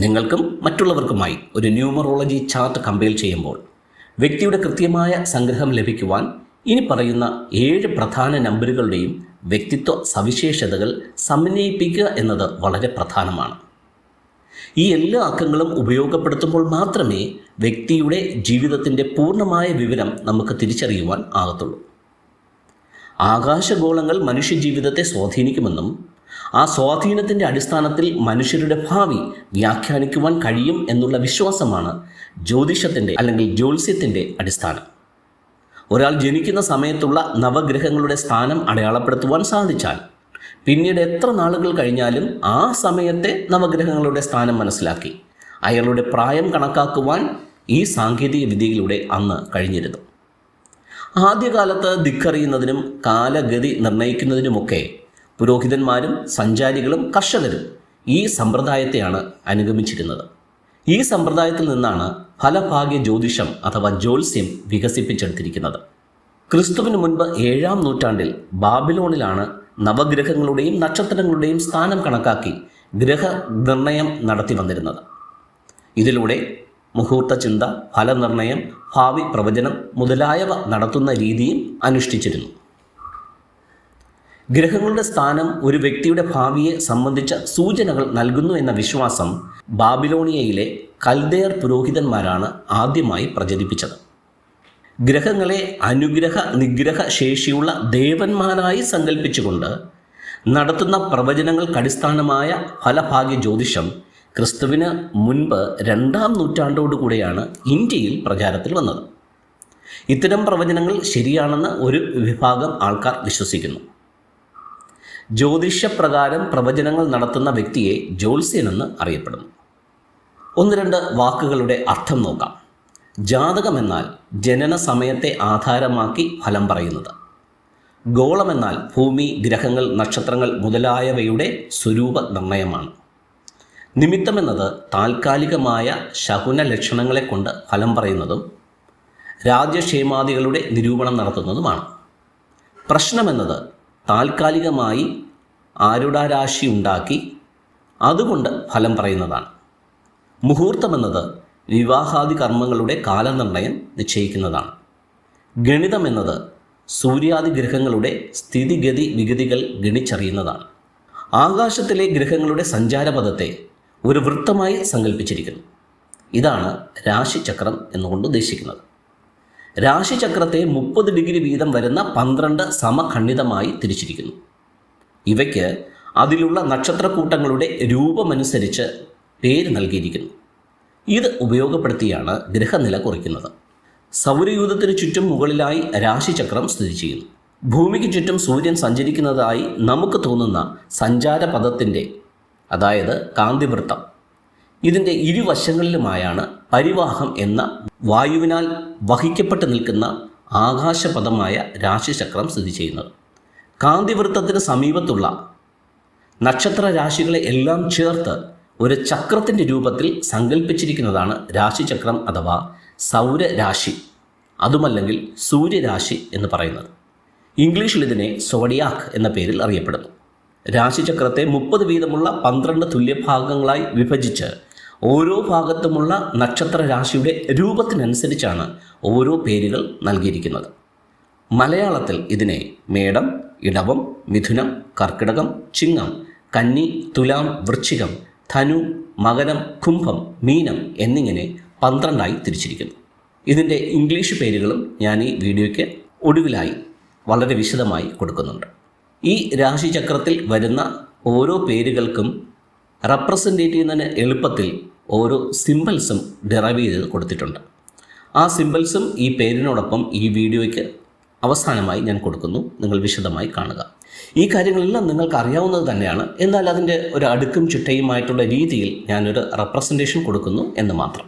നിങ്ങൾക്കും മറ്റുള്ളവർക്കുമായി ഒരു numerology chart compile ചെയ്യുമ്പോൾ വ്യക്തിയുടെ കൃത്യമായ സംഗ്രഹം ലഭിക്കുവാൻ ഇനി പറയുന്ന 7 പ്രധാന നമ്പറുകളുടെയും വ്യക്തിത്വ സവിശേഷതകൾ സമന്വയിപ്പിക്കുക എന്നത് വളരെ പ്രധാനമാണ്. ഈ എല്ലാ അക്കങ്ങളും ഉപയോഗപ്പെടുത്തുമ്പോൾ മാത്രമേ വ്യക്തിയുടെ ജീവിതത്തിൻ്റെ പൂർണ്ണമായ വിവരം നമുക്ക് തിരിച്ചറിയുവാൻ ആകത്തുള്ളൂ. ആകാശഗോളങ്ങൾ മനുഷ്യജീവിതത്തെ സ്വാധീനിക്കുമെന്നും ആ സ്വാധീനത്തിൻ്റെ അടിസ്ഥാനത്തിൽ മനുഷ്യരുടെ ഭാവി വ്യാഖ്യാനിക്കുവാൻ കഴിയും എന്നുള്ള വിശ്വാസമാണ് ജ്യോതിഷത്തിൻ്റെ അല്ലെങ്കിൽ ജ്യോത്സ്യത്തിൻ്റെ അടിസ്ഥാനം. ഒരാൾ ജനിക്കുന്ന സമയത്തുള്ള നവഗ്രഹങ്ങളുടെ സ്ഥാനം അടയാളപ്പെടുത്തുവാൻ സാധിച്ചാൽ പിന്നീട് എത്ര നാളുകൾ കഴിഞ്ഞാലും ആ സമയത്തെ നവഗ്രഹങ്ങളുടെ സ്ഥാനം മനസ്സിലാക്കി അയാളുടെ പ്രായം കണക്കാക്കുവാൻ ഈ സാങ്കേതിക വിദ്യയിലൂടെ അന്ന് കഴിഞ്ഞിരുന്നു. ആദ്യകാലത്ത് ദിക്കറിയുന്നതിനും കാലഗതി നിർണ്ണയിക്കുന്നതിനുമൊക്കെ പുരോഹിതന്മാരും സഞ്ചാരികളും കർഷകരും ഈ സമ്പ്രദായത്തെയാണ് അനുഗമിച്ചിരുന്നത്. ഈ സമ്പ്രദായത്തിൽ നിന്നാണ് ഫലഭാഗ്യ ജ്യോതിഷം അഥവാ ജ്യോത്സ്യം വികസിപ്പിച്ചെടുത്തിരിക്കുന്നത്. ക്രിസ്തുവിന് മുൻപ് 7-ാം നൂറ്റാണ്ടിൽ ബാബിലോണിലാണ് നവഗ്രഹങ്ങളുടെയും നക്ഷത്രങ്ങളുടെയും സ്ഥാനം കണക്കാക്കി ഗ്രഹനിർണയം നടത്തി വന്നിരുന്നത്. ഇതിലൂടെ മുഹൂർത്ത ചിന്ത, ഫലനിർണയം, ഭാവി പ്രവചനം മുതലായവ നടത്തുന്ന രീതിയും അനുഷ്ഠിച്ചിരുന്നു. ഗ്രഹങ്ങളുടെ സ്ഥാനം ഒരു വ്യക്തിയുടെ ഭാവിയെ സംബന്ധിച്ച സൂചനകൾ നൽകുന്നു എന്ന വിശ്വാസം ബാബിലോണിയയിലെ കൽദേയർ പുരോഹിതന്മാരാണ് ആദ്യമായി പ്രചരിപ്പിച്ചത്. ഗ്രഹങ്ങളെ അനുഗ്രഹ നിഗ്രഹ ശേഷിയുള്ള ദേവന്മാരായി സങ്കല്പിച്ചുകൊണ്ട് നടത്തുന്ന പ്രവചനങ്ങൾക്കടിസ്ഥാനമായ ഫലഭാഗ്യ ജ്യോതിഷം ക്രിസ്തുവിന് മുൻപ് 2-ാം നൂറ്റാണ്ടോടുകൂടെയാണ് ഇന്ത്യയിൽ പ്രചാരത്തിൽ വന്നത്. ഇത്തരം പ്രവചനങ്ങൾ ശരിയാണെന്ന് ഒരു വിഭാഗം ആൾക്കാർ വിശ്വസിക്കുന്നു. ജ്യോതിഷപ്രകാരം പ്രവചനങ്ങൾ നടത്തുന്ന വ്യക്തിയെ ജ്യോത്സ്യനെന്ന് അറിയപ്പെടുന്നു. 1-2 വാക്കുകളുടെ അർത്ഥം നോക്കാം. ജാതകമെന്നാൽ ജനന സമയത്തെ ആധാരമാക്കി ഫലം പറയുന്നത്. ഗോളമെന്നാൽ ഭൂമി, ഗ്രഹങ്ങൾ, നക്ഷത്രങ്ങൾ മുതലായവയുടെ സ്വരൂപ നിർണയമാണ്. നിമിത്തമെന്നത് താൽക്കാലികമായ ശകുന ലക്ഷണങ്ങളെ കൊണ്ട് ഫലം പറയുന്നതും രാജ്യക്ഷേമാദികളുടെ നിരൂപണം നടത്തുന്നതുമാണ്. പ്രശ്നമെന്നത് താൽക്കാലികമായി ആരുടാരാശി ഉണ്ടാക്കി അതുകൊണ്ട് ഫലം പറയുന്നതാണ്. മുഹൂർത്തമെന്നത് വിവാഹാദി കർമ്മങ്ങളുടെ കാലനിർണയം നിശ്ചയിക്കുന്നതാണ്. ഗണിതമെന്നത് സൂര്യാദി ഗ്രഹങ്ങളുടെ സ്ഥിതിഗതി വിഗതികൾ ഗണിച്ചറിയുന്നതാണ്. ആകാശത്തിലെ ഗ്രഹങ്ങളുടെ സഞ്ചാരപഥത്തെ ഒരു വൃത്തമായി സങ്കല്പിച്ചിരിക്കുന്നു. ഇതാണ് രാശിചക്രം എന്നുകൊണ്ട് ഉദ്ദേശിക്കുന്നത്. രാശിചക്രത്തെ 30 ഡിഗ്രി വീതം വരുന്ന 12 സമഖണ്ഡിതമായി തിരിച്ചിരിക്കുന്നു. ഇവയ്ക്ക് അതിലുള്ള നക്ഷത്രക്കൂട്ടങ്ങളുടെ രൂപമനുസരിച്ച് പേര് നൽകിയിരിക്കുന്നു. ഇത് ഉപയോഗപ്പെടുത്തിയാണ് ഗ്രഹനില കുറിക്കുന്നത്. സൗരയൂഥത്തിന് ചുറ്റും മുകളിലായി രാശിചക്രം സ്ഥിതി ചെയ്യുന്നു. ഭൂമിക്ക് ചുറ്റും സൂര്യൻ സഞ്ചരിക്കുന്നതായി നമുക്ക് തോന്നുന്ന സഞ്ചാരപഥത്തിൻ്റെ അതായത് കാന്തിവൃത്തം ഇതിൻ്റെ ഇരുവശങ്ങളിലുമായാണ് പരിവാഹം എന്ന വായുവിനാൽ വഹിക്കപ്പെട്ട് നിൽക്കുന്ന ആകാശപഥമായ രാശിചക്രം സ്ഥിതി ചെയ്യുന്നത്. കാന്തിവൃത്തത്തിന് സമീപത്തുള്ള നക്ഷത്ര രാശികളെ എല്ലാം ചേർത്ത് ഒരു ചക്രത്തിൻ്റെ രൂപത്തിൽ സങ്കല്പിച്ചിരിക്കുന്നതാണ് രാശിചക്രം അഥവാ സൗരരാശി, അതുമല്ലെങ്കിൽ സൂര്യരാശി എന്ന് പറയുന്നത്. ഇംഗ്ലീഷിൽ ഇതിനെ സോഡിയാക് എന്ന പേരിൽ അറിയപ്പെടുന്നു. രാശിചക്രത്തെ 30 വീതമുള്ള 12 തുല്യഭാഗങ്ങളായി വിഭജിച്ച് ഓരോ ഭാഗത്തുമുള്ള നക്ഷത്ര രാശിയുടെ രൂപത്തിനനുസരിച്ചാണ് ഓരോ പേരുകൾ നൽകിയിരിക്കുന്നത്. മലയാളത്തിൽ ഇതിനെ മേടം, ഇടവം, മിഥുനം, കർക്കിടകം, ചിങ്ങം, കന്നി, തുലാം, വൃശ്ചികം, ധനു, മകരം, കുംഭം, മീനം എന്നിങ്ങനെ 12ആയി തിരിച്ചിരിക്കുന്നു. ഇതിൻ്റെ ഇംഗ്ലീഷ് പേരുകളും ഞാൻ ഈ വീഡിയോയ്ക്ക് ഒടുവിലായി വളരെ വിശദമായി കൊടുക്കുന്നുണ്ട്. ഈ രാശിചക്രത്തിൽ വരുന്ന ഓരോ പേരുകൾക്കും റെപ്രസെൻറ്റേറ്റ് ചെയ്യുന്നതിന് എളുപ്പത്തിൽ ഓരോ സിംബൽസും ഡെറൈവ് ചെയ്ത് കൊടുത്തിട്ടുണ്ട്. ആ സിംബൽസും ഈ പേരിനോടൊപ്പം ഈ വീഡിയോയ്ക്ക് അവസാനമായി ഞാൻ കൊടുക്കുന്നു. നിങ്ങൾ വിശദമായി കാണുക. ഈ കാര്യങ്ങളെല്ലാം നിങ്ങൾക്ക് അറിയാവുന്നത് തന്നെയാണ്. എന്നാൽ അതിൻ്റെ ഒരു അടുക്കും ചിട്ടയുമായിട്ടുള്ള രീതിയിൽ ഞാനൊരു റെപ്രസെൻറ്റേഷൻ കൊടുക്കുന്നു എന്ന് മാത്രം.